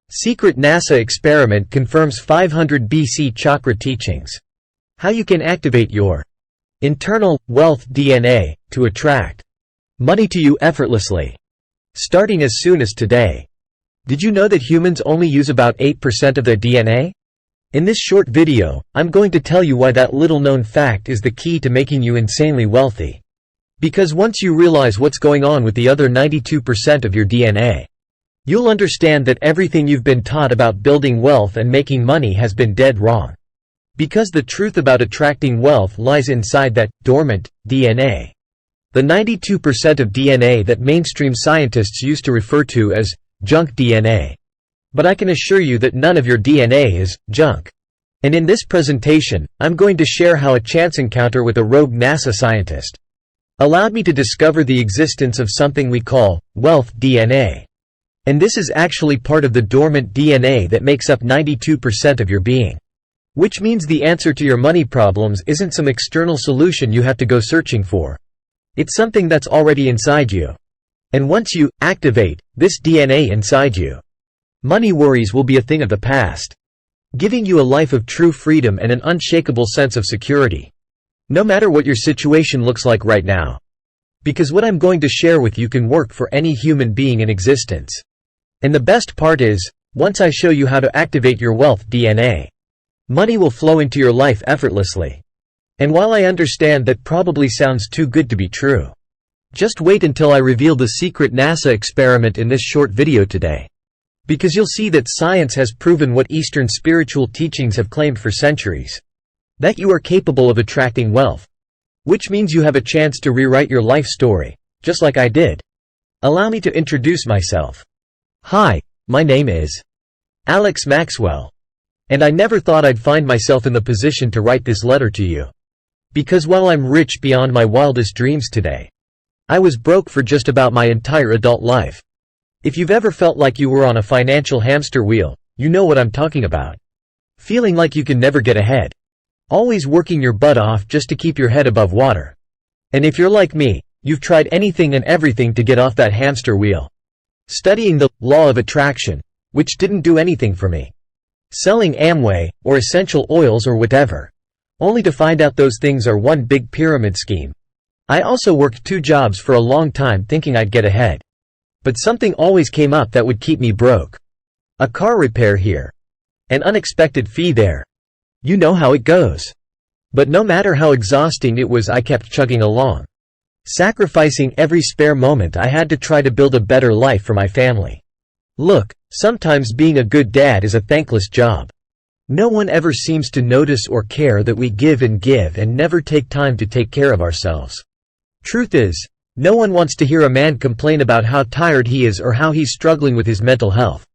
Secret NASA experiment confirms 500 BC chakra teachings. How you can activate your internal wealth DNA to attract money to you effortlessly, starting as soon as today. Did you know that humans only use about 8% of their DNA? In this short video, I'm going to tell you why that little-known fact is the key to making you insanely wealthy. Because once you realize what's going on with the other 92% of your DNA, you'll understand that everything you've been taught about building wealth and making money has been dead wrong. Because the truth about attracting wealth lies inside that dormant DNA. The 92% of DNA that mainstream scientists used to refer to as junk DNA. But I can assure you that none of your DNA is junk. And in this presentation, I'm going to share how a chance encounter with a rogue NASA scientist allowed me to discover the existence of something we call wealth DNA. And this is actually part of the dormant DNA that makes up 92% of your being. Which means the answer to your money problems isn't some external solution you have to go searching for. It's something that's already inside you. And once you activate this DNA inside you, money worries will be a thing of the past, giving you a life of true freedom and an unshakable sense of security. No matter what your situation looks like right now. Because what I'm going to share with you can work for any human being in existence. And the best part is, once I show you how to activate your wealth DNA, money will flow into your life effortlessly. And while I understand that probably sounds too good to be true, just wait until I reveal the secret NASA experiment in this short video today. Because you'll see that science has proven what Eastern spiritual teachings have claimed for centuries. That you are capable of attracting wealth. Which means you have a chance to rewrite your life story, just like I did. Allow me to introduce myself. Hi, my name is Alex Maxwell. And I never thought I'd find myself in the position to write this letter to you. Because while I'm rich beyond my wildest dreams today, I was broke for just about my entire adult life. If you've ever felt like you were on a financial hamster wheel, you know what I'm talking about. Feeling like you can never get ahead. Always working your butt off just to keep your head above water. And if you're like me, you've tried anything and everything to get off that hamster wheel. Studying the law of attraction, which didn't do anything for me. Selling Amway, or essential oils or whatever. Only to find out those things are one big pyramid scheme. I also worked 2 jobs for a long time thinking I'd get ahead. But something always came up that would keep me broke. A car repair here. An unexpected fee there. You know how it goes. But no matter how exhausting it was, I kept chugging along. Sacrificing every spare moment I had to try to build a better life for my family. Look, sometimes being a good dad is a thankless job. No one ever seems to notice or care that we give and never take time to take care of ourselves. Truth is, no one wants to hear a man complain about how tired he is or how he's struggling with his mental health.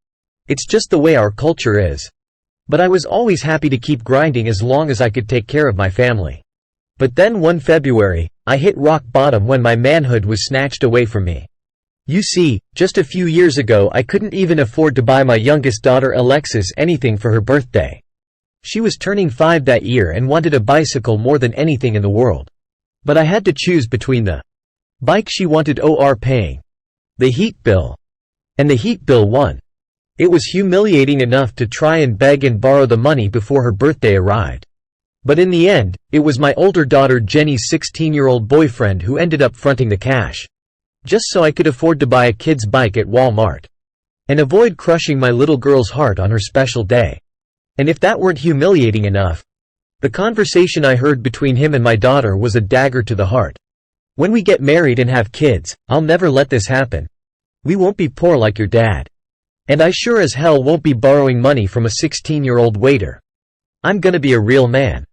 It's just the way our culture is. But I was always happy to keep grinding as long as I could take care of my family. But then one February, I hit rock bottom when my manhood was snatched away from me. You see, just a few years ago I couldn't even afford to buy my youngest daughter Alexis anything for her birthday. She was turning 5 that year and wanted a bicycle more than anything in the world. But I had to choose between the bike she wanted or paying the heat bill. And the heat bill won. It was humiliating enough to try and beg and borrow the money before her birthday arrived. But in the end, it was my older daughter Jenny's 16-year-old boyfriend who ended up fronting the cash. Just so I could afford to buy a kid's bike at Walmart. And avoid crushing my little girl's heart on her special day. And if that weren't humiliating enough, the conversation I heard between him and my daughter was a dagger to the heart. When we get married and have kids, I'll never let this happen. We won't be poor like your dad. And I sure as hell won't be borrowing money from a 16-year-old waiter. I'm gonna be a real man.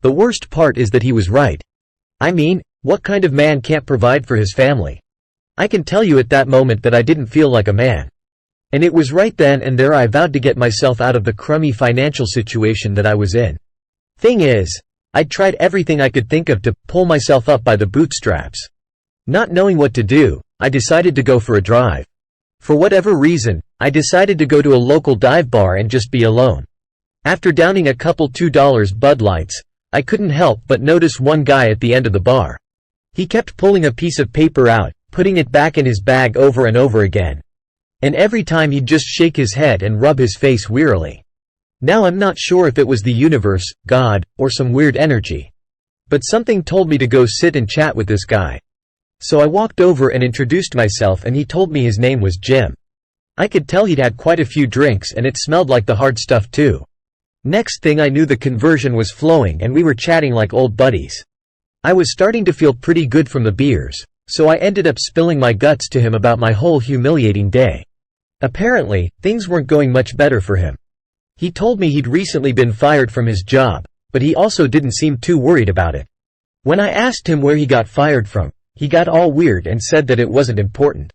The worst part is that he was right. I mean, what kind of man can't provide for his family? I can tell you at that moment that I didn't feel like a man. And it was right then and there I vowed to get myself out of the crummy financial situation that I was in. Thing is, I'd tried everything I could think of to pull myself up by the bootstraps. Not knowing what to do, I decided to go for a drive. For whatever reason, I decided to go to a local dive bar and just be alone. After downing a couple $2 Bud Lights, I couldn't help but notice one guy at the end of the bar. He kept pulling a piece of paper out, putting it back in his bag over and over again. And every time he'd just shake his head and rub his face wearily. Now I'm not sure if it was the universe, God, or some weird energy. But something told me to go sit and chat with this guy. So I walked over and introduced myself, and he told me his name was Jim. I could tell he'd had quite a few drinks, and it smelled like the hard stuff too. Next thing I knew, the conversation was flowing and we were chatting like old buddies. I was starting to feel pretty good from the beers, so I ended up spilling my guts to him about my whole humiliating day. Apparently, things weren't going much better for him. He told me he'd recently been fired from his job, but he also didn't seem too worried about it. When I asked him where he got fired from, he got all weird and said that it wasn't important.